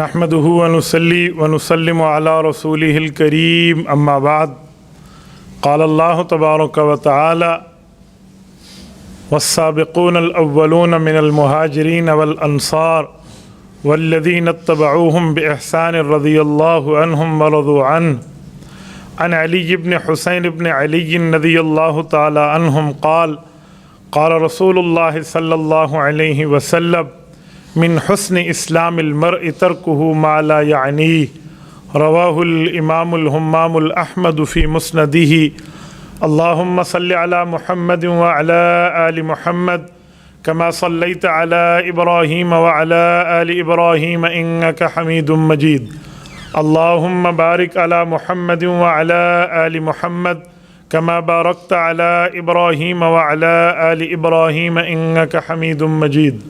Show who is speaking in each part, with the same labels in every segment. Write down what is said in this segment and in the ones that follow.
Speaker 1: نحمده ونصلي ونسلم على رسوله الكريم أما بعد قال الله تبارك وتعالى والسابقون الأولون من المهاجرين والأنصار والذين اتبعوهم بإحسان رضي الله عنهم ورضوا عنه عن علي بن حسين بن علي رضي الله تعالى عنهم قال قال رسول الله صلى الله عليه وسلم من حسن اسلام المرء تركه ما لا يعنيه رواه الامام الهمام الاحمد في مسنده اللهم صل على محمد وعلى آل محمد كما صليت على ابراهيم وعلى آل ابراهيم انك حميد مجيد اللهم بارك على محمد وعلى آل محمد كما باركت على ابراهيم وعلى آل ابراهيم انك حميد مجيد۔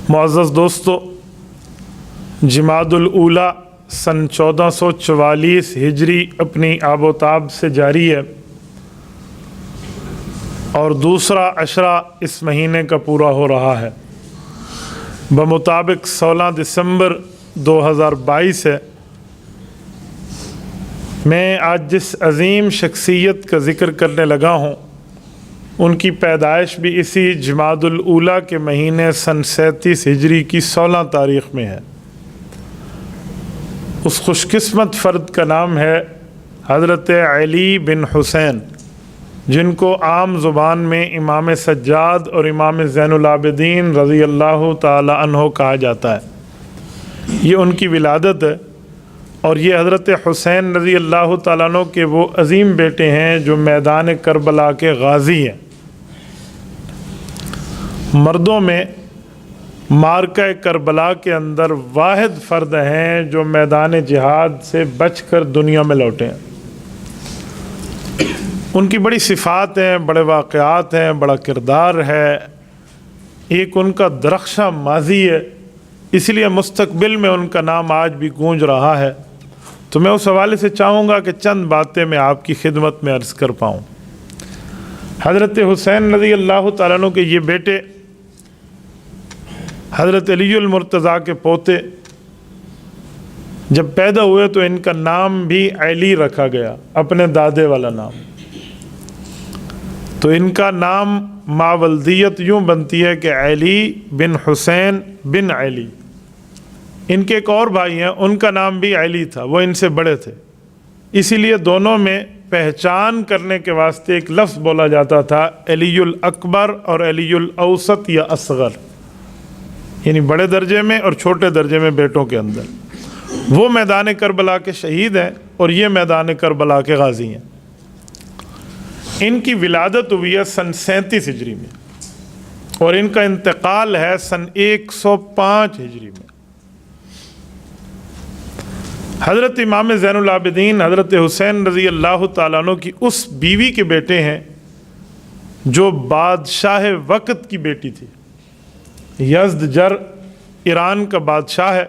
Speaker 1: معزز دوستو، جمادی الاولیٰ سن 1444 ہجری اپنی آب و تاب سے جاری ہے اور دوسرا عشرہ اس مہینے کا پورا ہو رہا ہے۔ بمطابق 16 دسمبر 2022 ہے۔ میں آج جس عظیم شخصیت کا ذکر کرنے لگا ہوں ان کی پیدائش بھی اسی جمادی الاولیٰ کے مہینے سن 37 ہجری کی 16 تاریخ میں ہے۔ اس خوش قسمت فرد کا نام ہے حضرت علی بن حسین، جن کو عام زبان میں امام سجاد اور امام زین العابدین رضی اللہ تعالی عنہ کہا جاتا ہے۔ یہ ان کی ولادت ہے اور یہ حضرت حسین رضی اللہ تعالیٰ عنہ کے وہ عظیم بیٹے ہیں جو میدان کربلا کے غازی ہیں۔ مردوں میں معرکہ کربلا کے اندر واحد فرد ہیں جو میدان جہاد سے بچ کر دنیا میں لوٹے ہیں۔ ان کی بڑی صفات ہیں، بڑے واقعات ہیں، بڑا کردار ہے، ایک ان کا درخشاں ماضی ہے، اس لیے مستقبل میں ان کا نام آج بھی گونج رہا ہے۔ تو میں اس حوالے سے چاہوں گا کہ چند باتیں میں آپ کی خدمت میں عرض کر پاؤں۔ حضرت حسین رضی اللہ تعالیٰ عنہ کے یہ بیٹے حضرت علی المرتضیٰ کے پوتے جب پیدا ہوئے تو ان کا نام بھی علی رکھا گیا، اپنے دادے والا نام۔ تو ان کا نام ماولدیت یوں بنتی ہے کہ علی بن حسین بن علی۔ ان کے ایک اور بھائی ہیں، ان کا نام بھی علی تھا، وہ ان سے بڑے تھے، اسی لیے دونوں میں پہچان کرنے کے واسطے ایک لفظ بولا جاتا تھا علی الاکبر اور علی الاوسط یا اصغر، یعنی بڑے درجے میں اور چھوٹے درجے میں بیٹوں کے اندر۔ وہ میدان کربلا کے شہید ہیں اور یہ میدان کربلا کے غازی ہیں۔ ان کی ولادت ہوئی ہے سن 37 ہجری میں اور ان کا انتقال ہے سن 105 ہجری میں۔ حضرت امام زین العابدین حضرت حسین رضی اللہ تعالیٰ عنہ کی اس بیوی کے بیٹے ہیں جو بادشاہ وقت کی بیٹی تھی۔ یزدجر ایران کا بادشاہ ہے۔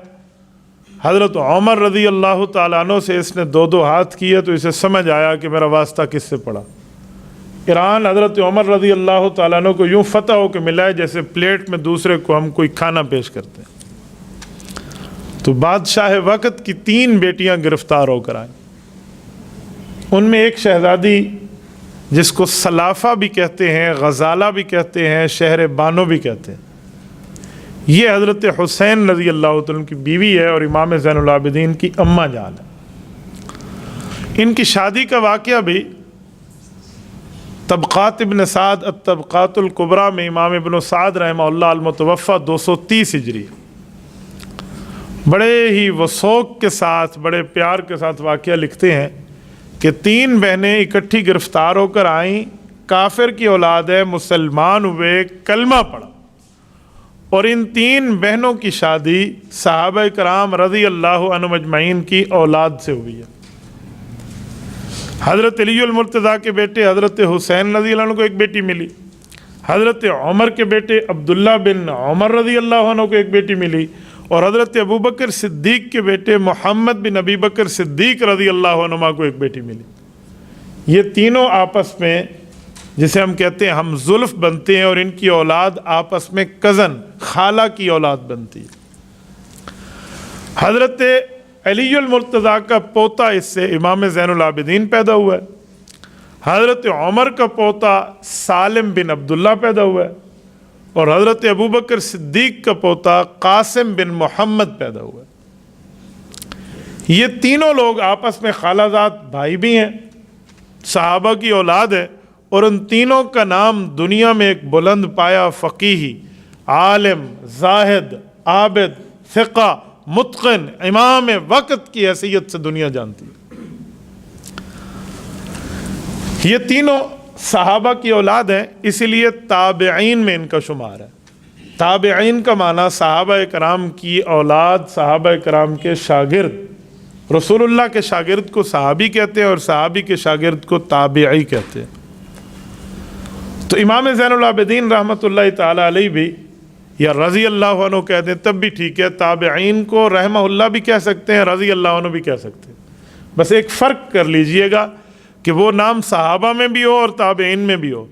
Speaker 1: حضرت عمر رضی اللہ تعالیٰ عنہ سے اس نے 2 ہاتھ کیے تو اسے سمجھ آیا کہ میرا واسطہ کس سے پڑا۔ ایران حضرت عمر رضی اللہ تعالیٰ عنہ کو یوں فتح ہو کے ملا ہے جیسے پلیٹ میں دوسرے کو ہم کوئی کھانا پیش کرتے ہیں۔ تو بادشاہ وقت کی 3 بیٹیاں گرفتار ہو کر آئیں۔ ان میں ایک شہزادی جس کو سلافہ بھی کہتے ہیں، غزالہ بھی کہتے ہیں، شہر بانو بھی کہتے ہیں، یہ حضرت حسین رضی اللہ تعالیٰ کی بیوی ہے اور امام زین العابدین کی اماں جان ہے۔ ان کی شادی کا واقعہ بھی طبقات ابن سعد الطبقات الکبریٰ میں امام ابن سعد رحمہ اللہ المتوفی 230 ہجری بڑے ہی وثوق کے ساتھ، بڑے پیار کے ساتھ واقعہ لکھتے ہیں کہ 3 بہنیں اکٹھی گرفتار ہو کر آئیں، کافر کی اولاد ہے، مسلمان ہوئے، کلمہ پڑھا، اور ان 3 بہنوں کی شادی صحابہ کرام رضی اللہ عنہم اجمعین کی اولاد سے ہوئی ہے۔ حضرت علی المرتضیٰ کے بیٹے حضرت حسین رضی اللہ عنہ کو ایک بیٹی ملی، حضرت عمر کے بیٹے عبداللہ بن عمر رضی اللہ عنہ کو ایک بیٹی ملی، اور حضرت ابوبکر صدیق کے بیٹے محمد بن ابی بکر صدیق رضی اللہ عنہما کو ایک بیٹی ملی۔ یہ تینوں آپس میں جسے ہم کہتے ہیں ہم زلف بنتے ہیں اور ان کی اولاد آپس میں کزن خالہ کی اولاد بنتی ہے۔ حضرت علی المرتضیٰ کا پوتا اس سے امام زین العابدین پیدا ہوا ہے، حضرت عمر کا پوتا سالم بن عبداللہ پیدا ہوا ہے، اور حضرت ابوبکر صدیق کا پوتا قاسم بن محمد پیدا ہوا ہے۔ یہ تینوں لوگ آپس میں خالہ زاد بھائی بھی ہیں، صحابہ کی اولاد ہے، اور ان تینوں کا نام دنیا میں ایک بلند پایا فقیہی، عالم، زاہد، عابد، ثقہ، متقن، امام وقت کی حیثیت سے دنیا جانتی ہے۔ یہ تینوں صحابہ کی اولاد ہیں، اسی لیے تابعین میں ان کا شمار ہے۔ تابعین کا معنی صحابہ کرام کی اولاد، صحابہ کرام کے شاگرد۔ رسول اللہ کے شاگرد کو صحابی کہتے ہیں اور صحابی کے شاگرد کو تابعی کہتے ہیں۔ تو امام زین العابدین رحمۃ اللہ تعالی علیہ بھی یا رضی اللہ عنہ کہہ دیں تب بھی ٹھیک ہے، تابعین کو رحمہ اللہ بھی کہہ سکتے ہیں، رضی اللہ عنہ بھی کہہ سکتے ہیں۔ بس ایک فرق کر لیجئے گا کہ وہ نام صحابہ میں بھی ہو اور تابعین میں بھی ہو،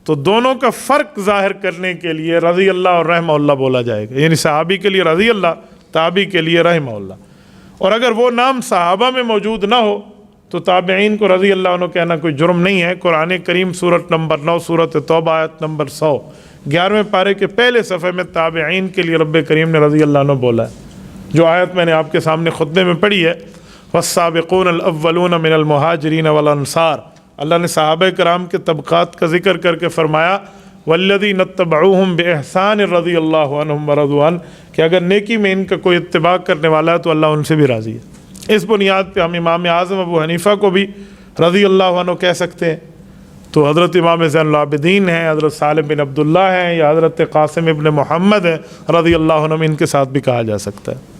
Speaker 1: تو دونوں کا فرق ظاہر کرنے کے لیے رضی اللہ اور رحمہ اللہ بولا جائے گا، یعنی صحابی کے لیے رضی اللہ، تابعی کے لیے رحمہ اللہ۔ اور اگر وہ نام صحابہ میں موجود نہ ہو تو تابعین کو رضی اللہ عنہ کہنا کوئی جرم نہیں ہے۔ قرآن کریم سورۃ نمبر 9 سورۃ توبہ آیت نمبر 100 11ویں پارے کے پہلے صفحے میں تابعین کے لیے رب کریم نے رضی اللہ عنہ بولا ہے۔ جو آیت میں نے آپ کے سامنے خطبے میں پڑھی ہے، والسابقون الاولون من المہاجرین والانصار، اللہ نے صحابہ کرام کے طبقات کا ذکر کر کے فرمایا والذین اتبعوہم بإحسان رضی اللہ عنہم ورضوا عنہ، کہ اگر نیکی میں ان کا کوئی اتباع کرنے والا ہے تو اللہ ان سے بھی راضی ہے۔ اس بنیاد پہ ہم امام اعظم ابو حنیفہ کو بھی رضی اللہ عنہ کہہ سکتے ہیں، تو حضرت امام زین العابدین ہیں، حضرت سالم بن عبداللہ ہیں، یا حضرت قاسم ابن محمد ہیں رضی اللہ عنہ، ان کے ساتھ بھی کہا جا سکتا ہے۔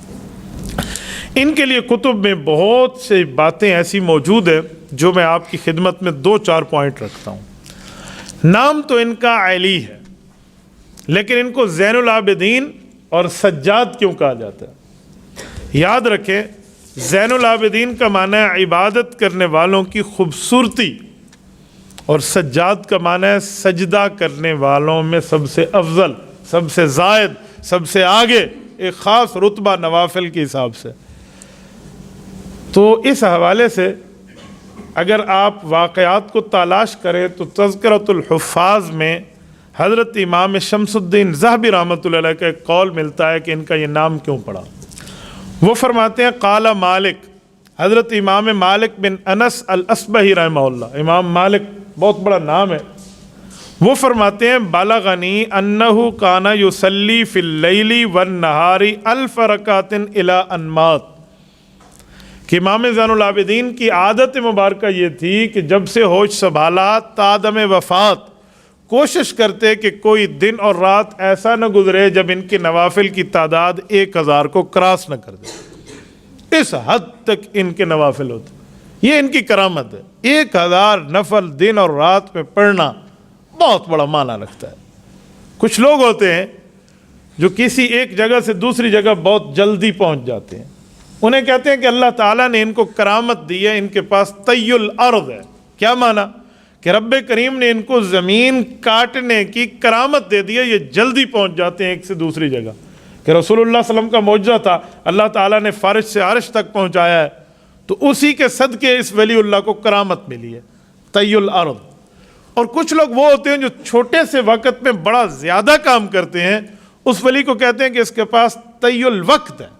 Speaker 1: ان کے لیے کتب میں بہت سی باتیں ایسی موجود ہیں جو میں آپ کی خدمت میں 2-4 پوائنٹ رکھتا ہوں۔ نام تو ان کا علی ہے، لیکن ان کو زین العابدین اور سجاد کیوں کہا جاتا ہے؟ یاد رکھیں، زین العابدین کا معنی ہے عبادت کرنے والوں کی خوبصورتی، اور سجاد کا معنی ہے سجدہ کرنے والوں میں سب سے افضل، سب سے زائد، سب سے آگے، ایک خاص رتبہ نوافل کے حساب سے۔ تو اس حوالے سے اگر آپ واقعات کو تلاش کریں تو تذکرۃ الحفاظ میں حضرت امام شمس الدین ذہبی رحمۃ اللہ علیہ کا ایک قول ملتا ہے کہ ان کا یہ نام کیوں پڑا۔ وہ فرماتے ہیں قال مالک، حضرت امام مالک بن انس الاصبہی رحمہ اللہ، امام مالک بہت بڑا نام ہے، وہ فرماتے ہیں بلغنی انہ کان یصلی فی اللیل والنہار 1000 رکعۃ الی ان مات، کہ امام زین العابدین کی عادت مبارکہ یہ تھی کہ جب سے ہوش سنبھالا تا دم وفات کوشش کرتے کہ کوئی دن اور رات ایسا نہ گزرے جب ان کے نوافل کی تعداد 1000 کو کراس نہ کر دے۔ اس حد تک ان کے نوافل ہوتے، یہ ان کی کرامت ہے۔ 1000 نفل دن اور رات میں پڑھنا بہت بڑا معنی رکھتا ہے۔ کچھ لوگ ہوتے ہیں جو کسی ایک جگہ سے دوسری جگہ بہت جلدی پہنچ جاتے ہیں، انہیں کہتے ہیں کہ اللہ تعالیٰ نے ان کو کرامت دی ہے، ان کے پاس طی الارض ہے۔ کیا معنی؟ کہ رب کریم نے ان کو زمین کاٹنے کی کرامت دے دی ہے، یہ جلدی پہنچ جاتے ہیں ایک سے دوسری جگہ۔ کہ رسول اللہ صلی اللہ علیہ وسلم کا معجزہ تھا، اللہ تعالیٰ نے فرش سے عرش تک پہنچایا ہے، تو اسی کے صدقے اس ولی اللہ کو کرامت ملی ہے، طی الارض۔ اور کچھ لوگ وہ ہوتے ہیں جو چھوٹے سے وقت میں بڑا زیادہ کام کرتے ہیں، اس ولی کو کہتے ہیں کہ اس کے پاس طی الوقت ہے،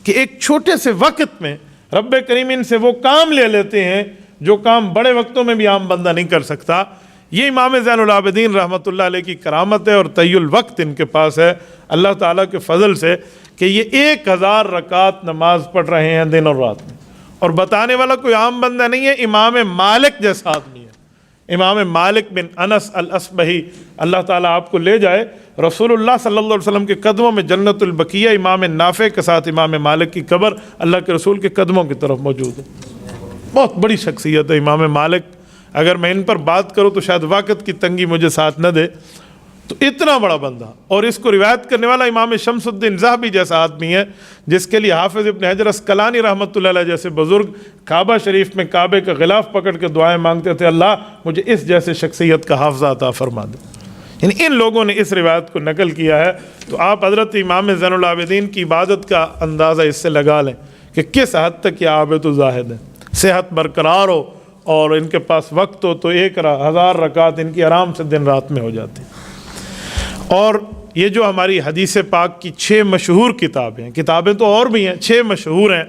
Speaker 1: کہ ایک چھوٹے سے وقت میں رب کریم ان سے وہ کام لے لیتے ہیں جو کام بڑے وقتوں میں بھی عام بندہ نہیں کر سکتا۔ یہ امام زین العابدین رحمۃ اللہ علیہ کی کرامت ہے، اور طی الوقت ان کے پاس ہے اللہ تعالیٰ کے فضل سے کہ یہ 1000 رکعت نماز پڑھ رہے ہیں دن اور رات میں۔ اور بتانے والا کوئی عام بندہ نہیں ہے، امام مالک جیسا آدمی ہے، امام مالک بن انس الاصبہی، اللہ تعالیٰ آپ کو لے جائے۔ رسول اللہ صلی اللہ علیہ وسلم کے قدموں میں جنت البقیہ، امام نافع کے ساتھ امام مالک کی قبر اللہ کے رسول کے قدموں کی طرف موجود ہے۔ بہت بڑی شخصیت ہے امام مالک، اگر میں ان پر بات کروں تو شاید وقت کی تنگی مجھے ساتھ نہ دے، تو اتنا بڑا بندہ، اور اس کو روایت کرنے والا امام شمس الدین ذہبی جیسا آدمی ہے، جس کے لیے حافظ ابن حجر اسقلانی رحمۃ اللہ علیہ جیسے بزرگ کعبہ شریف میں کعبے کا غلاف پکڑ کے دعائیں مانگتے تھے، اللہ مجھے اس جیسے شخصیت کا حافظہ عطا فرما دے۔ یعنی ان لوگوں نے اس روایت کو نقل کیا ہے۔ تو آپ حضرت امام زین العابدین کی عبادت کا اندازہ اس سے لگا لیں کہ کس حد تک یہ عابد و زاہد ہیں۔ صحت برقرار ہو اور ان کے پاس وقت ہو تو 1000 رکعت ان کی آرام سے دن رات میں ہو جاتی۔ اور یہ جو ہماری حدیث پاک کی 6 مشہور کتابیں ہیں، کتابیں تو اور بھی ہیں، 6 مشہور ہیں،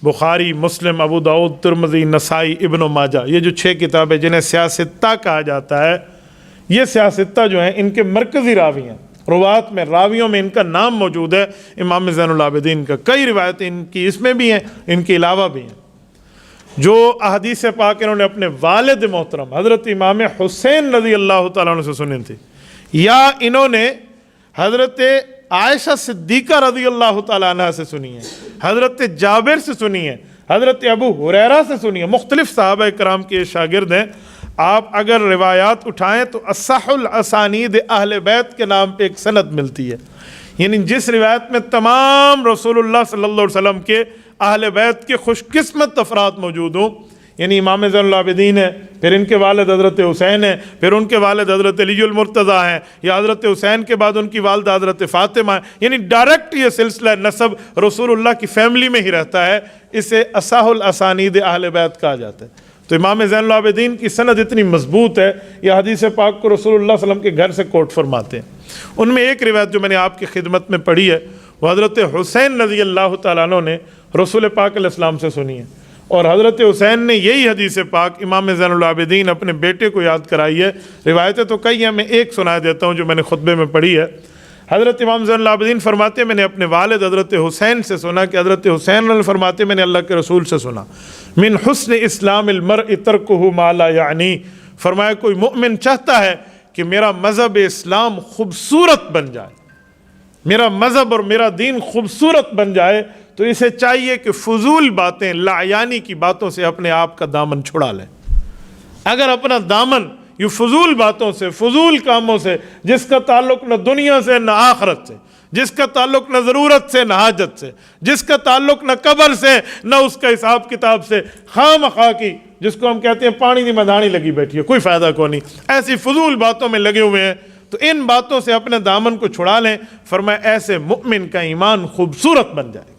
Speaker 1: بخاری، مسلم، ابو داؤد، ترمذی، نسائی، ابن ماجہ، یہ جو 6 کتابیں جنہیں سیاستہ کہا جاتا ہے، یہ سیاستہ جو ہیں ان کے مرکزی راوی ہیں، روات میں، راویوں میں ان کا نام موجود ہے امام زین العابدین کا۔ کئی روایتیں ان کی اس میں بھی ہیں، ان کے علاوہ بھی ہیں۔ جو احادیث پاک انہوں نے اپنے والد محترم حضرت امام حسین رضی اللہ تعالیٰ عنہ سے سنی تھی، یا انہوں نے حضرت عائشہ صدیقہ رضی اللہ تعالیٰ عنہ سے سنی ہے، حضرت جابر سے سنی ہے، حضرت ابو ہریرہ سے سنی ہے، مختلف صحابہ کرام کے شاگرد ہیں۔ آپ اگر روایات اٹھائیں تو اصح الاسانید اہل بیت کے نام پہ ایک سند ملتی ہے، یعنی جس روایت میں تمام رسول اللہ صلی اللہ علیہ وسلم کے اہل بیت کے خوش قسمت افراد موجود ہوں، یعنی امام زین العابدین ہیں، پھر ان کے والد حضرت حسین ہیں، پھر ان کے والد حضرت علی المرتضیٰ ہیں، یا حضرت حسین کے بعد ان کی والدہ حضرت فاطمہ ہیں، یعنی ڈائریکٹ یہ سلسلہ نسب رسول اللہ کی فیملی میں ہی رہتا ہے، اسے اصح الاسانید اہل بیت کہا جاتا ہے۔ تو امام زین العابدین کی سند اتنی مضبوط ہے، یہ حدیث پاک کو رسول اللہ صلی اللہ علیہ وسلم کے گھر سے کوٹ فرماتے ہیں۔ ان میں ایک روایت جو میں نے آپ کی خدمت میں پڑھی ہے، وہ حضرت حسین رضی اللہ تعالیٰ عنہ نے رسول پاک علیہ السلام سے سنی ہے، اور حضرت حسین نے یہی حدیث پاک امام زین العابدین اپنے بیٹے کو یاد کرائی ہے۔ روایتیں تو کئی ہیں، میں ایک سنا دیتا ہوں جو میں نے خطبے میں پڑھی ہے۔ حضرت امام زین العابدین فرماتے ہیں میں نے اپنے والد حضرت حسین سے سنا کہ حضرت حسین فرماتے میں نے اللہ کے رسول سے سنا، من حسن اسلام المرء ترکہ ما لا یعنی، فرمایا کوئی مؤمن چاہتا ہے کہ میرا مذہب اسلام خوبصورت بن جائے، میرا مذہب اور میرا دین خوبصورت بن جائے، تو اسے چاہیے کہ فضول باتیں، لا یعنی کی باتوں سے اپنے آپ کا دامن چھڑا لے۔ اگر اپنا دامن یہ فضول باتوں سے، فضول کاموں سے، جس کا تعلق نہ دنیا سے نہ آخرت سے، جس کا تعلق نہ ضرورت سے نہ حاجت سے، جس کا تعلق نہ قبر سے نہ اس کا حساب کتاب سے، خواہ مخواہ کی جس کو ہم کہتے ہیں پانی دی مدھانی لگی بیٹھی ہے، کوئی فائدہ کو نہیں، ایسی فضول باتوں میں لگے ہوئے ہیں، تو ان باتوں سے اپنے دامن کو چھڑا لیں۔ فرمایا ایسے مؤمن کا ایمان خوبصورت بن جائے۔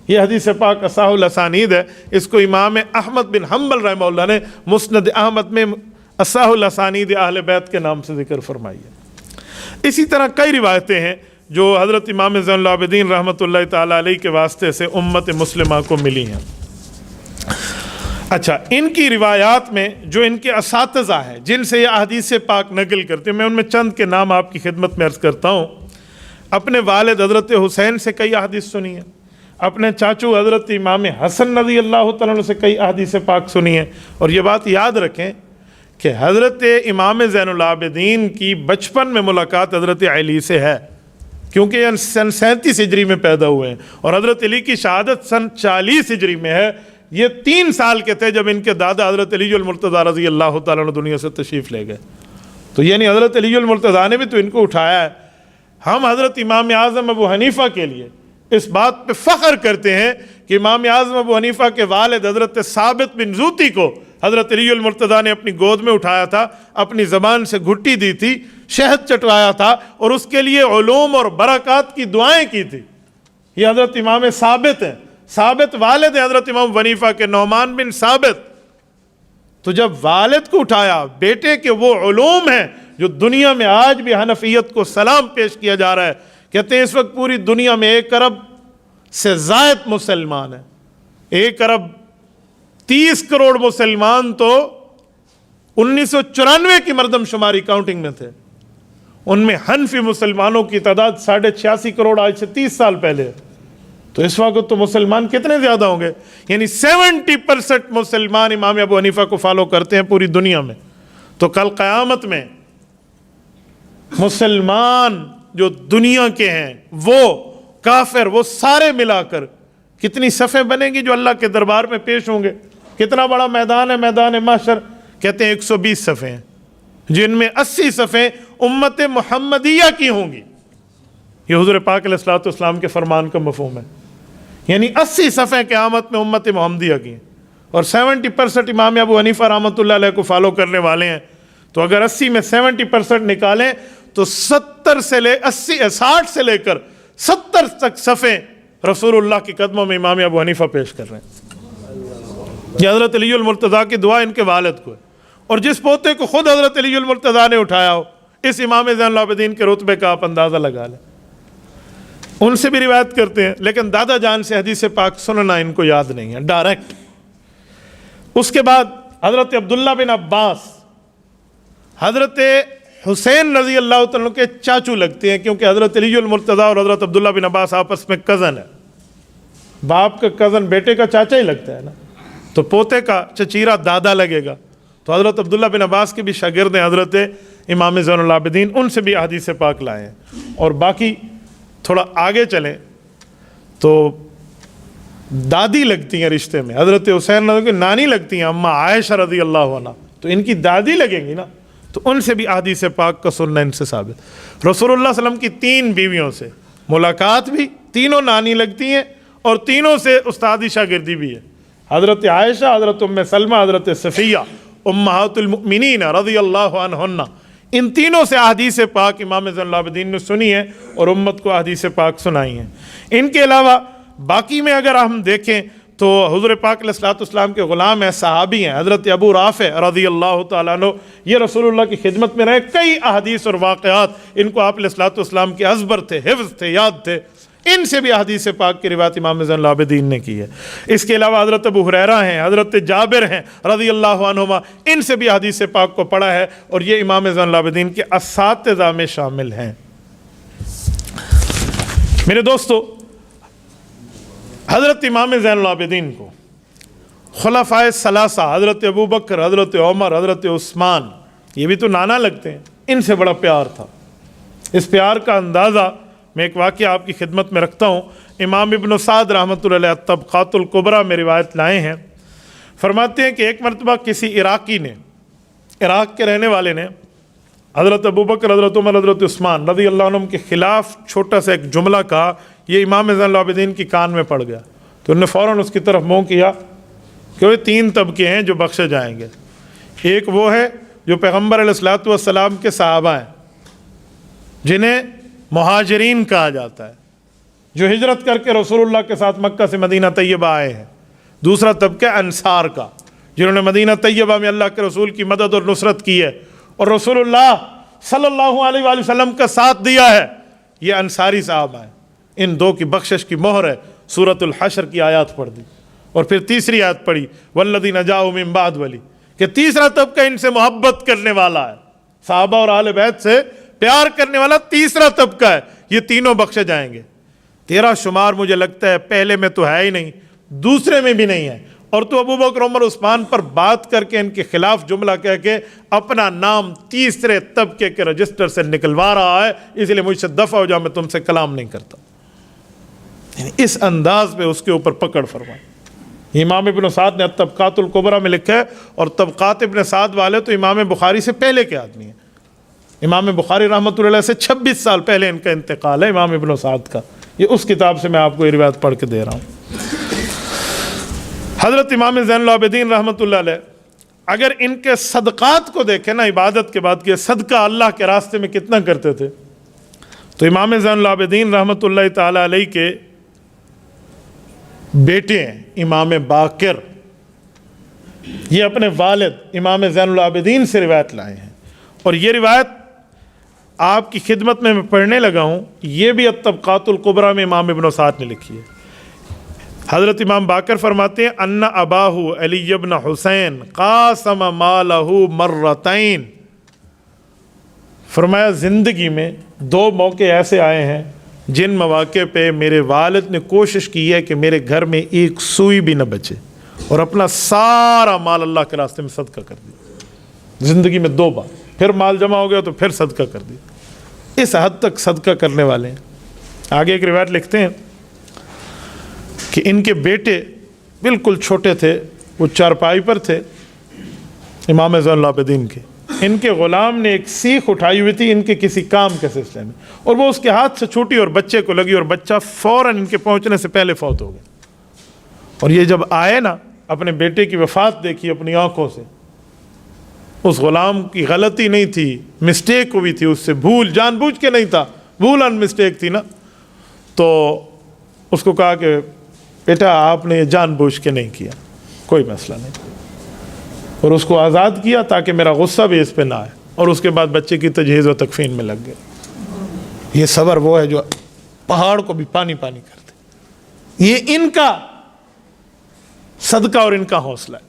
Speaker 1: یہ حدیث پاک اصح الاسانید ہے، اس کو امام احمد بن حنبل رحمہ اللہ نے مسند احمد میں اصح الاسانید اہل بیت کے نام سے ذکر فرمائی ہے۔ اسی طرح کئی روایتیں ہیں جو حضرت امام زین العابدین رحمۃ اللہ تعالیٰ علیہ کے واسطے سے امت مسلمہ کو ملی ہیں۔ اچھا، ان کی روایات میں جو ان کے اساتذہ ہیں جن سے یہ احادیث پاک نقل کرتے ہیں، میں ان میں چند کے نام آپ کی خدمت میں عرض کرتا ہوں۔ اپنے والد حضرت حسین سے کئی احادیث سنی ہیں، اپنے چاچو حضرت امام حسن رضی اللہ تعالیٰ عنہ سے کئی احادیث پاک سنی ہیں، اور یہ بات یاد رکھیں کہ حضرت امام زین العابدین کی بچپن میں ملاقات حضرت علی سے ہے، کیونکہ یہ سن 37 ہجری میں پیدا ہوئے ہیں، اور حضرت علی کی شہادت سن 40 ہجری میں ہے۔ یہ 3 سال کے تھے جب ان کے دادا حضرت علی المرتضیٰ رضی اللہ تعالیٰ عنہ دنیا سے تشریف لے گئے، تو یعنی حضرت علی المرتضیٰ نے بھی تو ان کو اٹھایا ہے۔ ہم حضرت امام اعظم ابو حنیفہ کے لیے اس بات پہ فخر کرتے ہیں کہ امام اعظم ابو حنیفہ کے والد حضرت ثابت بن زوتی کو حضرت علی المرتضیٰ نے اپنی گود میں اٹھایا تھا، اپنی زبان سے گھٹی دی تھی، شہد چٹوایا تھا، اور اس کے لیے علوم اور برکات کی دعائیں کی تھی۔ یہ حضرت امام ثابت ہیں، ثابت والد ہیں حضرت امام حنیفہ کے، نعمان بن ثابت۔ تو جب والد کو اٹھایا، بیٹے کے وہ علوم ہیں جو دنیا میں آج بھی حنفیت کو سلام پیش کیا جا رہا ہے۔ کہتے ہیں اس وقت پوری دنیا میں 1 ارب سے زائد مسلمان ہیں، 1 ارب 30 کروڑ مسلمان تو 1994 کی مردم شماری کاؤنٹنگ میں تھے، ان میں حنفی مسلمانوں کی تعداد 86.5 کروڑ آج سے 30 سال پہلے۔ تو اس وقت تو مسلمان کتنے زیادہ ہوں گے، یعنی 70% مسلمان امام ابو حنیفہ کو فالو کرتے ہیں پوری دنیا میں۔ تو کل قیامت میں مسلمان جو دنیا کے ہیں، وہ کافر، وہ سارے ملا کر کتنی صفیں بنیں گی جو اللہ کے دربار میں پیش ہوں گے؟ کتنا بڑا میدان ہے میدان محشر؟ کہتے ہیں 120 صفیں ہیں، جن میں 80 صفیں امت محمدیہ کی ہوں گی۔ یہ حضور پاک علیہ الصلوۃ والسلام کے فرمان کا مفہوم ہے، یعنی 80 صفیں قیامت میں امت محمدیہ کی ہیں، اور 70% امام ابو حنیفہ رحمۃ اللہ علیہ کو فالو کرنے والے ہیں۔ تو اگر 80 میں 70% نکالیں تو 60 سے لے کر 70 تک صفیں رسول اللہ کے قدموں میں امام ابو حنیفہ پیش کر رہے ہیں۔ یہ حضرت علی المرتضیٰ کی دعا ان کے والد کو ہے، اور جس پوتے کو خود حضرت علی المرتضیٰ نے اٹھایا ہو، اس امام زین العابدین کے رتبے کا آپ اندازہ لگا لیں۔ ان سے بھی روایت کرتے ہیں، لیکن دادا جان سے حدیث پاک سننا ان کو یاد نہیں ہے ڈائریکٹ۔ اس کے بعد حضرت عبداللہ بن عباس حضرت حسین رضی اللہ تعالیٰ کے چاچو لگتے ہیں، کیونکہ حضرت علی المرتضیٰ اور حضرت عبداللہ بن عباس آپس میں کزن ہے، باپ کا کزن بیٹے کا چاچا ہی لگتا ہے نا، تو پوتے کا چچیرا دادا لگے گا۔ تو حضرت عبداللہ بن عباس کے بھی شاگرد ہیں حضرت امام زین العابدین، ان سے بھی احادیث پاک لائے ہیں۔ اور باقی تھوڑا آگے چلیں تو دادی لگتی ہیں رشتے میں، حضرت حسین کی نانی لگتی ہیں اماں عائشہ رضی اللہ عنہ، تو ان کی دادی لگیں گی نا، تو ان سے بھی احادیث پاک کا سننا ان سے ثابت۔ رسول اللہ صلی اللہ علیہ وسلم کی 3 بیویوں سے ملاقات بھی، تینوں نانی لگتی ہیں، اور تینوں سے استادی شاگردی بھی ہے، حضرت عائشہ، حضرت ام سلمہ، حضرت صفیہ امہات المؤمنین رضی اللہ عنہن، ان تینوں سے احادیث پاک امام زین العابدین نے سنی ہے اور امت کو احادیث پاک سنائی ہیں۔ ان کے علاوہ باقی میں اگر ہم دیکھیں تو حضور پاک علیہ الصلوۃ والسلام کے غلام ہیں، صحابی ہیں، حضرت ابو رافع رضی اللہ تعالیٰ عنہ، یہ رسول اللہ کی خدمت میں رہے، کئی احادیث اور واقعات ان کو آپ علیہ الصلوۃ والسلام کے ازبر تھے، حفظ تھے، یاد تھے، ان سے بھی احادیث پاک کی روایت امام زین العابدین نے کی ہے۔ اس کے علاوہ حضرت ابو ہریرہ ہیں، حضرت جابر ہیں رضی اللہ عنہما، ان سے بھی احادیث پاک کو پڑھا ہے، اور یہ امام زین العابدین کے اساتذہ میں شامل ہیں۔ میرے دوستو، حضرت امام زین العابدین کو خلفائے ثلاثہ حضرت ابو بکر، حضرت عمر، حضرت عثمان، یہ بھی تو نانا لگتے ہیں، ان سے بڑا پیار تھا۔ اس پیار کا اندازہ میں ایک واقعہ آپ کی خدمت میں رکھتا ہوں۔ امام ابن سعد رحمۃ اللہ علیہ طبقات الکبریٰ میں روایت لائے ہیں، فرماتے ہیں کہ ایک مرتبہ کسی عراقی نے، عراق کے رہنے والے نے حضرت ابو بکر، حضرت عمر، حضرت عثمان رضی اللہ عنہم کے خلاف چھوٹا سا ایک جملہ کہا، یہ امام زین العابدین کی کان میں پڑ گیا، تو انہوں نے فوراً اس کی طرف منہ کیا کہ وہ 3 طبقے ہیں جو بخشے جائیں گے۔ ایک وہ ہے جو پیغمبر علیہ الصلوۃ والسلام کے صحابہ ہیں، جنہیں مہاجرین کہا جاتا ہے، جو ہجرت کر کے رسول اللہ کے ساتھ مکہ سے مدینہ طیبہ آئے ہیں۔ دوسرا طبقہ انصار کا، جنہوں نے مدینہ طیبہ میں اللہ کے رسول کی مدد اور نصرت کی ہے اور رسول اللہ صلی اللہ علیہ وآلہ وسلم کا ساتھ دیا ہے، یہ انصاری صحابہ ہیں۔ ان 2 کی بخشش کی مہر ہے، سورۃ الحشر کی آیات پڑھ دی، اور پھر تیسری آیت پڑھی والذین جاؤوا من بعد ولی، کہ تیسرا طبقہ ان سے محبت کرنے والا ہے، صحابہ اور اہل بیت سے پیار کرنے والا تیسرا طبقہ ہے، یہ تینوں بخشے جائیں گے۔ تیرا شمار مجھے لگتا ہے پہلے میں تو ہے ہی نہیں، دوسرے میں بھی نہیں ہے، اور تو ابو بکر، عمر، عثمان پر بات کر کے ان کے خلاف جملہ کہہ کے اپنا نام تیسرے طبقے کے رجسٹر سے نکلوا رہا ہے، اس لیے مجھ سے دفع ہو جاؤ، میں تم سے کلام نہیں کرتا۔ یعنی اس انداز میں اس کے اوپر پکڑ فرمائے۔ امام ابن سعد نے طبقات الکبریٰ میں لکھا ہے، اور طبقات ابن سعد والے تو امام بخاری سے پہلے کے آدمی ہیں۔ امام بخاری رحمۃ اللہ علیہ سے 26 سال پہلے ان کا انتقال ہے، امام ابن سعد کا۔ یہ اس کتاب سے میں آپ کو یہ روایت پڑھ کے دے رہا ہوں۔ حضرت امام زین العابدین رحمۃ اللہ علیہ اگر ان کے صدقات کو دیکھیں نا، عبادت کے بعد کہ صدقہ اللہ کے راستے میں کتنا کرتے تھے، تو امام زین العابدین رحمۃ اللہ تعالیٰ علیہ کے بیٹے ہیں امام باقر، یہ اپنے والد امام زین العابدین سے روایت لائے ہیں، اور یہ روایت آپ کی خدمت میں پڑھنے لگا ہوں، یہ بھی الطبقات الکبریٰ میں امام ابن سعد نے لکھی ہے۔ حضرت امام باقر فرماتے ہیں ان اباہ علی ابن حسین قاسم مالہ مرتین، فرمایا زندگی میں 2 موقع ایسے آئے ہیں جن مواقع پہ میرے والد نے کوشش کی ہے کہ میرے گھر میں ایک سوئی بھی نہ بچے، اور اپنا سارا مال اللہ کے راستے میں صدقہ کر دیا۔ زندگی میں 2 بار، پھر مال جمع ہو گیا تو پھر صدقہ کر دیا۔ اس حد تک صدقہ کرنے والے ہیں۔ آگے ایک روایت لکھتے ہیں کہ ان کے بیٹے بالکل چھوٹے تھے، وہ چارپائی پر تھے امام زین العابدین کے، ان کے غلام نے ایک سیخ اٹھائی ہوئی تھی ان کے کسی کام کے سلسلے میں، اور وہ اس کے ہاتھ سے چھوٹی اور بچے کو لگی، اور بچہ فوراً ان کے پہنچنے سے پہلے فوت ہو گیا۔ اور یہ جب آئے نا، اپنے بیٹے کی وفات دیکھی اپنی آنکھوں سے، اس غلام کی غلطی نہیں تھی، مسٹیک ہوئی تھی اس سے، بھول، جان بوجھ کے نہیں تھا، بھول ان مسٹیک تھی نا، تو اس کو کہا کہ بیٹا آپ نے یہ جان بوجھ کے نہیں کیا، کوئی مسئلہ نہیں، اور اس کو آزاد کیا تاکہ میرا غصہ بھی اس پہ نہ آئے، اور اس کے بعد بچے کی تجہیز و تکفین میں لگ گئے۔ یہ صبر وہ ہے جو پہاڑ کو بھی پانی پانی کر دے، یہ ان کا صدقہ اور ان کا حوصلہ ہے۔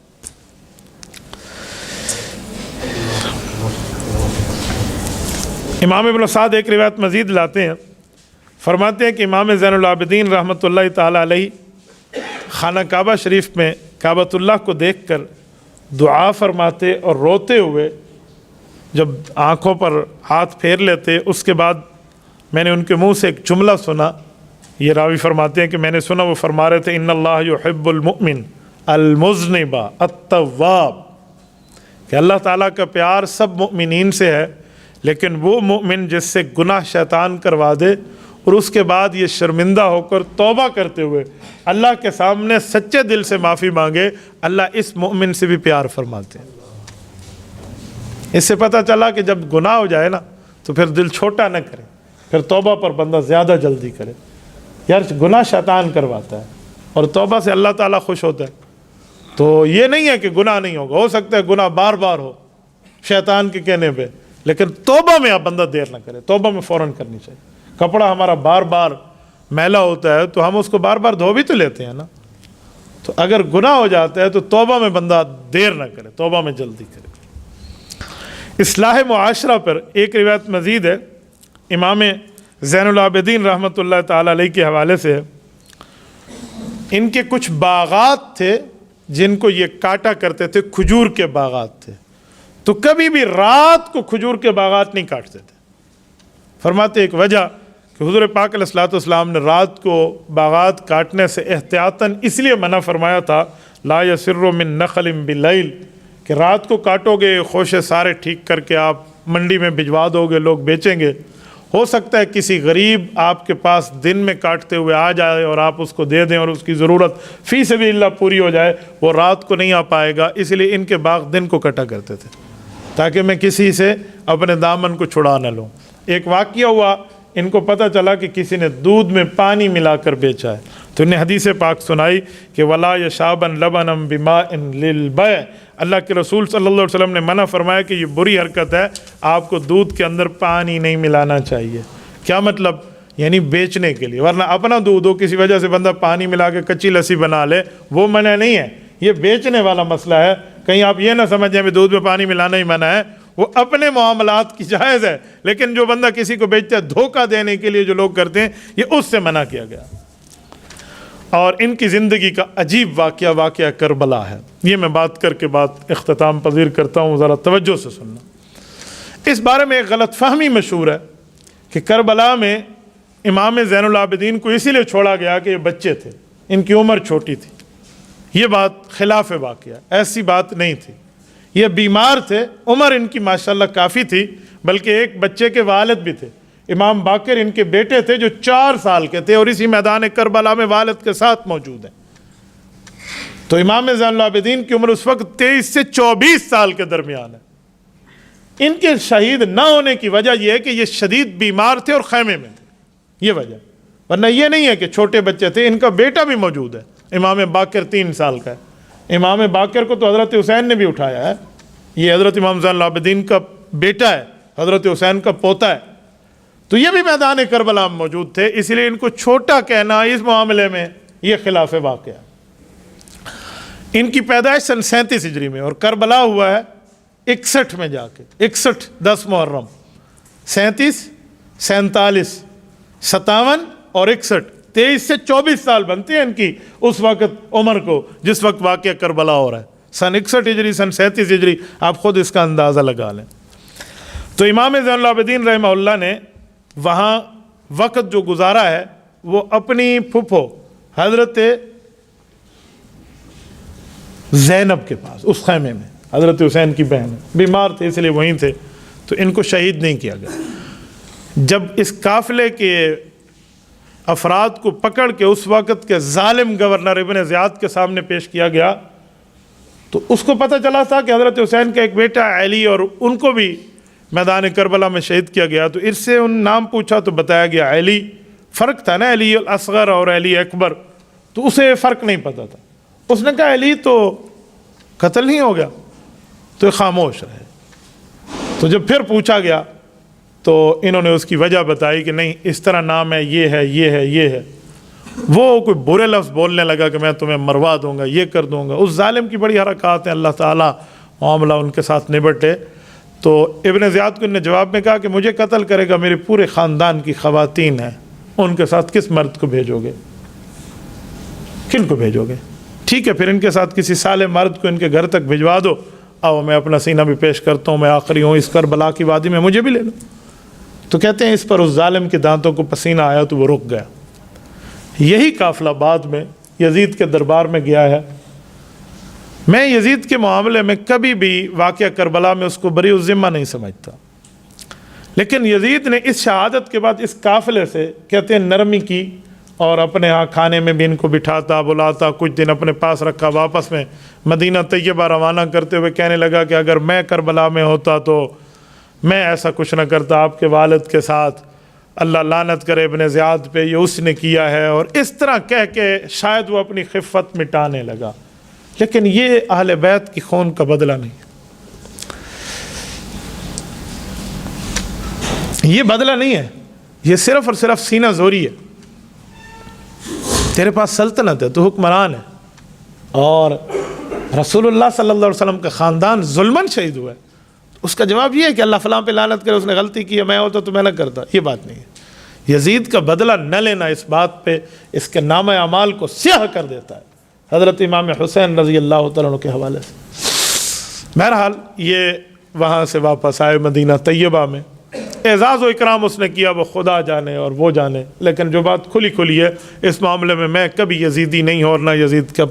Speaker 1: امام ابن سعد ایک روایت مزید لاتے ہیں، فرماتے ہیں کہ امام زین العابدین رحمۃ اللہ تعالیٰ علیہ خانہ کعبہ شریف میں کعبۃ اللہ کو دیکھ کر دعا فرماتے اور روتے ہوئے جب آنکھوں پر ہاتھ پھیر لیتے، اس کے بعد میں نے ان کے منہ سے ایک جملہ سنا، یہ راوی فرماتے ہیں کہ میں نے سنا وہ فرما رہے تھے ان اللہ یحب المؤمن المذنب التواب، کہ اللہ تعالیٰ کا پیار سب مؤمنین سے ہے، لیکن وہ مؤمن جس سے گناہ شیطان کروا دے اور اس کے بعد یہ شرمندہ ہو کر توبہ کرتے ہوئے اللہ کے سامنے سچے دل سے معافی مانگے، اللہ اس مؤمن سے بھی پیار فرماتے ہیں۔ اس سے پتہ چلا کہ جب گناہ ہو جائے نا تو پھر دل چھوٹا نہ کرے، پھر توبہ پر بندہ زیادہ جلدی کرے۔ یار گناہ شیطان کرواتا ہے اور توبہ سے اللہ تعالیٰ خوش ہوتا ہے، تو یہ نہیں ہے کہ گناہ نہیں ہوگا، ہو سکتا ہے گناہ بار بار ہو شیطان کے کہنے پہ، لیکن توبہ میں اب بندہ دیر نہ کرے، توبہ میں فوراً کرنی چاہیے۔ کپڑا ہمارا بار بار میلا ہوتا ہے تو ہم اس کو بار بار دھو بھی تو لیتے ہیں نا، تو اگر گناہ ہو جاتا ہے تو توبہ میں بندہ دیر نہ کرے، توبہ میں جلدی کرے۔ اصلاح معاشرہ پر ایک روایت مزید ہے، امام زین العابدین رحمۃ اللہ تعالیٰ علیہ کے حوالے سے ہے، ان کے کچھ باغات تھے جن کو یہ کاٹا کرتے تھے، کھجور کے باغات تھے، تو کبھی بھی رات کو کھجور کے باغات نہیں کاٹتے تھے۔ فرماتے ایک وجہ کہ حضور پاک علیہ الصلوۃ والسلام نے رات کو باغات کاٹنے سے احتیاطاً اس لیے منع فرمایا تھا، لا یسر من نخل باللیل، کہ رات کو کاٹو گے خوشے سارے ٹھیک کر کے آپ منڈی میں بھجوا دو گے، لوگ بیچیں گے، ہو سکتا ہے کسی غریب آپ کے پاس دن میں کاٹتے ہوئے آ جائے اور آپ اس کو دے دیں اور اس کی ضرورت فی سبیل اللہ پوری ہو جائے، وہ رات کو نہیں آ پائے گا، اس لیے ان کے باغ دن کو کٹا کرتے تھے تاکہ میں کسی سے اپنے دامن کو چھڑا نہ لوں۔ ایک واقعہ ہوا، ان کو پتہ چلا کہ کسی نے دودھ میں پانی ملا کر بیچا ہے، تو انہیں حدیث پاک سنائی کہ ولا یشابن لبنم بماء للبیع، اللہ کے رسول صلی اللہ علیہ وسلم نے منع فرمایا کہ یہ بری حرکت ہے، آپ کو دودھ کے اندر پانی نہیں ملانا چاہیے۔ کیا مطلب؟ یعنی بیچنے کے لیے، ورنہ اپنا دودھ ہو کسی وجہ سے بندہ پانی ملا کے کچی لسی بنا لے، وہ منع نہیں ہے، یہ بیچنے والا مسئلہ ہے۔ کہیں آپ یہ نہ سمجھیں کہ دودھ میں پانی ملانا ہی منع ہے، وہ اپنے معاملات کی جائز ہے، لیکن جو بندہ کسی کو بیچتا ہے دھوکہ دینے کے لیے جو لوگ کرتے ہیں، یہ اس سے منع کیا گیا۔ اور ان کی زندگی کا عجیب واقعہ کربلا ہے، یہ میں بات کر کے بات اختتام پذیر کرتا ہوں، ذرا توجہ سے سننا۔ اس بارے میں ایک غلط فہمی مشہور ہے کہ کربلا میں امام زین العابدین کو اسی لیے چھوڑا گیا کہ یہ بچے تھے، ان کی عمر چھوٹی تھی۔ یہ بات خلاف واقعہ، ایسی بات نہیں تھی، یہ بیمار تھے، عمر ان کی ماشاءاللہ کافی تھی، بلکہ ایک بچے کے والد بھی تھے، امام باقر ان کے بیٹے تھے جو 4 سال کے تھے اور اسی میدان کربلا میں والد کے ساتھ موجود ہیں۔ تو امام زین العابدین کی عمر اس وقت 23 سے 24 سال کے درمیان ہے۔ ان کے شہید نہ ہونے کی وجہ یہ ہے کہ یہ شدید بیمار تھے اور خیمے میں تھے، یہ وجہ، ورنہ یہ نہیں ہے کہ چھوٹے بچے تھے۔ ان کا بیٹا بھی موجود ہے، امام باقر 3 سال کا ہے، امام باقر کو تو حضرت حسین نے بھی اٹھایا ہے، یہ حضرت امام زین العابدین کا بیٹا ہے، حضرت حسین کا پوتا ہے، تو یہ بھی میدان کربلا میں موجود تھے، اس لیے ان کو چھوٹا کہنا اس معاملے میں یہ خلاف واقعہ۔ ان کی پیدائش سن 37 ہجری میں اور کربلا ہوا ہے 61 میں جا کے، 61 10 محرم، 37 47 57 اور 61، 23 سے 24 سال بنتے ہیں ان کی اس وقت عمر کو جس وقت واقعہ کربلا ہو رہا ہے، سن 61 ہجری سن 37 ہجری، آپ خود اس کا اندازہ لگا لیں۔ تو امام زین العابدین رحمہ اللہ نے وہاں وقت جو گزارا ہے وہ اپنی پھپھو حضرت زینب کے پاس، اس خیمے میں، حضرت حسین کی بہن بیمار تھے اس لیے وہیں تھے، تو ان کو شہید نہیں کیا گیا۔ جب اس قافلے کے افراد کو پکڑ کے اس وقت کے ظالم گورنر ابن زیاد کے سامنے پیش کیا گیا تو اس کو پتہ چلا تھا کہ حضرت حسین کا ایک بیٹا علی اور ان کو بھی میدان کربلا میں شہید کیا گیا، تو اس سے ان نام پوچھا تو بتایا گیا علی۔ فرق تھا نا علی الاصغر اور علی اکبر، تو اسے فرق نہیں پتہ تھا۔ اس نے کہا علی تو قتل نہیں ہو گیا، تو خاموش رہے۔ تو جب پھر پوچھا گیا تو انہوں نے اس کی وجہ بتائی کہ نہیں اس طرح نام ہے، یہ ہے، یہ ہے، یہ ہے۔ وہ کوئی برے لفظ بولنے لگا کہ میں تمہیں مروا دوں گا، یہ کر دوں گا۔ اس ظالم کی بڑی حرکات ہیں، اللہ تعالیٰ معاملہ ان کے ساتھ نبٹے۔ تو ابن زیاد کو نے جواب میں کہا کہ مجھے قتل کرے گا، میرے پورے خاندان کی خواتین ہیں، ان کے ساتھ کس مرد کو بھیجو گے؟ کن کو بھیجو گے؟ ٹھیک ہے پھر ان کے ساتھ کسی صالح مرد کو ان کے گھر تک بھجوا دو، آؤ میں اپنا سینہ بھی پیش کرتا ہوں، میں آخری ہوں اس کربلا کی وادی میں، مجھے بھی لے لو۔ تو کہتے ہیں اس پر اس ظالم کے دانتوں کو پسینہ آیا تو وہ رک گیا۔ یہی قافلہ بعد میں یزید کے دربار میں گیا ہے۔ میں یزید کے معاملے میں کبھی بھی واقعہ کربلا میں اس کو بری الذمہ نہیں سمجھتا، لیکن یزید نے اس شہادت کے بعد اس قافلے سے کہتے ہیں نرمی کی، اور اپنے ہاں کھانے میں بھی ان کو بٹھاتا بلاتا، کچھ دن اپنے پاس رکھا، واپس میں مدینہ طیبہ روانہ کرتے ہوئے کہنے لگا کہ اگر میں کربلا میں ہوتا تو میں ایسا کچھ نہ کرتا، آپ کے والد کے ساتھ اللہ لعنت کرے ابن زیاد پہ، یہ اس نے کیا ہے، اور اس طرح کہہ کے شاید وہ اپنی خفت مٹانے لگا۔ لیکن یہ اہل بیت کی خون کا بدلہ نہیں، یہ بدلہ نہیں ہے، یہ صرف اور صرف سینہ زوری ہے۔ تیرے پاس سلطنت ہے، تو حکمران ہے، اور رسول اللہ صلی اللہ علیہ وسلم کا خاندان ظلماً شہید ہوا ہے، اس کا جواب یہ ہے کہ اللہ فلاں پہ لعنت کرے، اس نے غلطی کی ہے، میں ہوتا تو میں نہ کرتا۔ یہ بات نہیں ہے۔ یزید کا بدلہ نہ لینا اس بات پہ اس کے نامہ اعمال کو سیاہ کر دیتا ہے، حضرت امام حسین رضی اللہ تعالیٰ عنہ کے حوالے سے۔ بہرحال یہ وہاں سے واپس آئے مدینہ طیبہ میں، اعزاز و اکرام اس نے کیا، وہ خدا جانے اور وہ جانے، لیکن جو بات کھلی کھلی ہے اس معاملے میں میں کبھی یزیدی نہیں ہوں، اور نہ یزید کا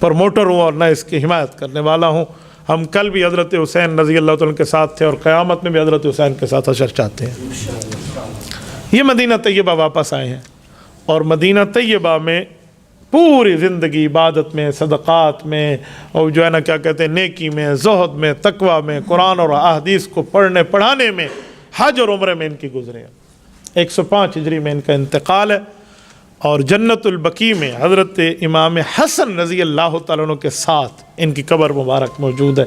Speaker 1: پروموٹر ہوں، اور نہ اس کی حمایت کرنے والا ہوں۔ ہم کل بھی حضرت حسین رضی اللہ تعالیٰ کے ساتھ تھے، اور قیامت میں بھی حضرت حسین کے ساتھ حشر چاہتے ہیں۔ یہ مدینہ طیبہ واپس آئے ہیں، اور مدینہ طیبہ میں پوری زندگی عبادت میں، صدقات میں، اور جو ہے نا کیا کہتے ہیں نیکی میں، زہد میں، تقوی میں، قرآن اور احادیث کو پڑھنے پڑھانے میں، حج اور عمرے میں ان کی گزرے ہیں۔ 105 ہجری میں ان کا انتقال ہے، اور جنت البقیع میں حضرت امام حسن رضی اللہ تعالیٰ عنہ کے ساتھ ان کی قبر مبارک موجود ہے۔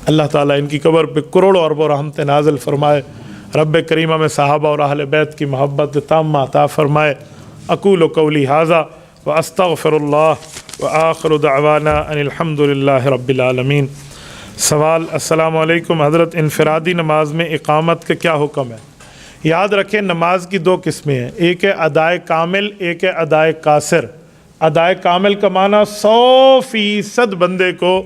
Speaker 1: اللہ تعالیٰ ان کی قبر پہ کروڑوں اربوں رحمت نازل فرمائے، رب کریمہ میں صحابہ اور اہل بیت کی محبت تامہ عطا فرمائے۔ اقول قولی ھذا واستغفر اللہ وآخر دعوانا ان الحمد للہ رب العالمین۔ سوال: السلام علیکم حضرت، انفرادی نماز میں اقامت کا کیا حکم ہے؟ یاد رکھیں نماز کی دو قسمیں ہیں، ایک ہے ادائے کامل، ایک ہے ادائے قاصر۔ ادائے کامل کا معنی 100% بندے کو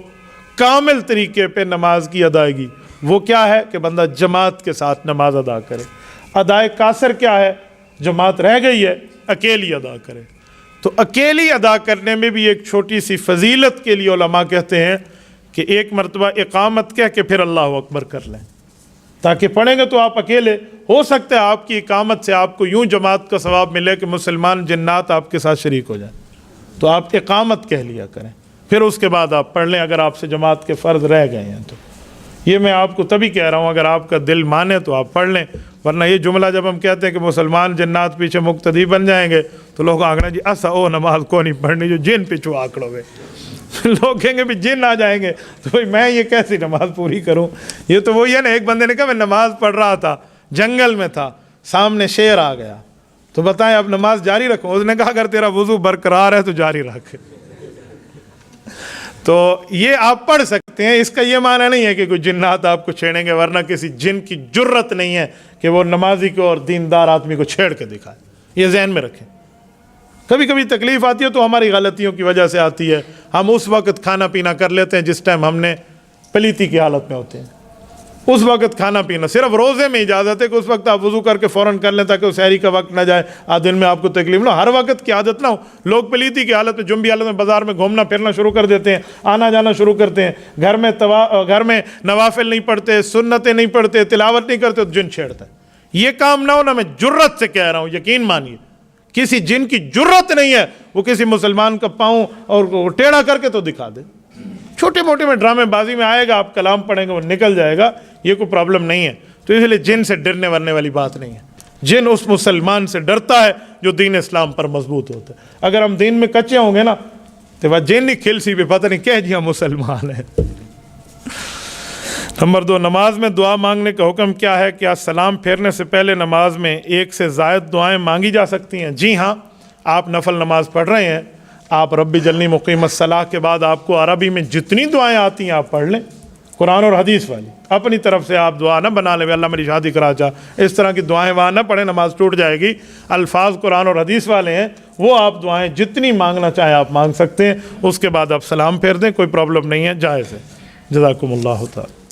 Speaker 1: کامل طریقے پہ نماز کی ادائیگی، وہ کیا ہے کہ بندہ جماعت کے ساتھ نماز ادا کرے۔ ادائے قاصر کیا ہے؟ جماعت رہ گئی ہے، اکیلی ادا کرے۔ تو اکیلی ادا کرنے میں بھی ایک چھوٹی سی فضیلت کے لیے علماء کہتے ہیں کہ ایک مرتبہ اقامت کہہ کے پھر اللہ اکبر کر لیں، تاکہ پڑھیں گے تو آپ اکیلے، ہو سکتا ہے آپ کی اقامت سے آپ کو یوں جماعت کا ثواب ملے کہ مسلمان جنات آپ کے ساتھ شریک ہو جائیں، تو آپ اقامت کہہ لیا کریں، پھر اس کے بعد آپ پڑھ لیں اگر آپ سے جماعت کے فرض رہ گئے ہیں تو۔ یہ میں آپ کو تبھی کہہ رہا ہوں اگر آپ کا دل مانے تو آپ پڑھ لیں، ورنہ یہ جملہ جب ہم کہتے ہیں کہ مسلمان جنات پیچھے مقتدی بن جائیں گے تو لوگ آنکھنا جی ایسا او نماز کو نہیں پڑھنی جو جن پیچھو آکڑو گے، لوگ کہیں گے بھی جن آ جائیں گے تو بھائی میں یہ کیسی نماز پوری کروں؟ یہ تو وہی ہے نا، ایک بندے نے کہا میں نماز پڑھ رہا تھا، جنگل میں تھا، سامنے شیر آ گیا، تو بتائیں اب نماز جاری رکھوں؟ اس نے کہا اگر تیرا وضو برقرار ہے تو جاری رکھ۔ تو یہ آپ پڑھ سکتے ہیں، اس کا یہ معنی نہیں ہے کہ کوئی جنات آپ کو چھیڑیں گے، ورنہ کسی جن کی جرت نہیں ہے کہ وہ نمازی کو اور دیندار آدمی کو چھیڑ کے دکھائے، یہ ذہن میں رکھیں۔ کبھی کبھی تکلیف آتی ہے تو ہماری غلطیوں کی وجہ سے آتی ہے، ہم اس وقت کھانا پینا کر لیتے ہیں جس ٹائم ہم نے پلیتی کی حالت میں ہوتے ہیں، اس وقت کھانا پینا، صرف روزے میں اجازت ہے کہ اس وقت آپ وضو کر کے فوراً کر لیں تاکہ سحری کا وقت نہ جائے، دن میں آپ کو تکلیف نہ ہو، ہر وقت کی عادت نہ ہو۔ لوگ پلیتی کی حالت میں، جنبی حالت میں بازار میں گھومنا پھرنا شروع کر دیتے ہیں، آنا جانا شروع کرتے ہیں، گھر میں نوافل نہیں پڑھتے، سنتیں نہیں پڑھتے، تلاوت نہیں کرتے، تو جن چھیڑتا ہے۔ یہ کام نہ ہو، نہ میں جرت سے کہہ رہا ہوں، یقین مانیے کسی جن کی جرت نہیں ہے وہ کسی مسلمان کا پاؤں اور ٹیڑھا کر کے تو دکھا دے، چھوٹے موٹے میں ڈرامے بازی میں آئے گا، آپ کلام پڑھیں گے وہ نکل جائے گا، یہ کوئی پرابلم نہیں ہے۔ تو اس لیے جن سے ڈرنے ورنے والی بات نہیں ہے۔ جن اس مسلمان سے ڈرتا ہے جو دین اسلام پر مضبوط ہوتا ہے۔ اگر ہم دین میں کچے ہوں گے نا تو وہ جن نہیں کھل سی بھی پتہ نہیں کہہ جی ہم مسلمان ہیں۔ نمبر 2، نماز میں دعا مانگنے کا حکم کیا ہے؟ کیا سلام پھیرنے سے پہلے نماز میں ایک سے زائد دعائیں مانگی جا سکتی ہیں؟ جی ہاں، آپ نفل نماز پڑھ رہے ہیں، آپ رب جلنی مقیم الصلاح کے بعد آپ کو عربی میں جتنی دعائیں آتی ہیں آپ پڑھ لیں، قرآن اور حدیث والی۔ اپنی طرف سے آپ دعا نہ بنا لیں اللہ میری شادی کرا چاہ، اس طرح کی دعائیں وہاں نہ پڑھیں، نماز ٹوٹ جائے گی۔ الفاظ قرآن اور حدیث والے ہیں، وہ آپ دعائیں جتنی مانگنا چاہیں آپ مانگ سکتے ہیں، اس کے بعد آپ سلام پھیر دیں، کوئی پرابلم نہیں ہے، جائز ہے۔ جزاکم اللہ تعالی۔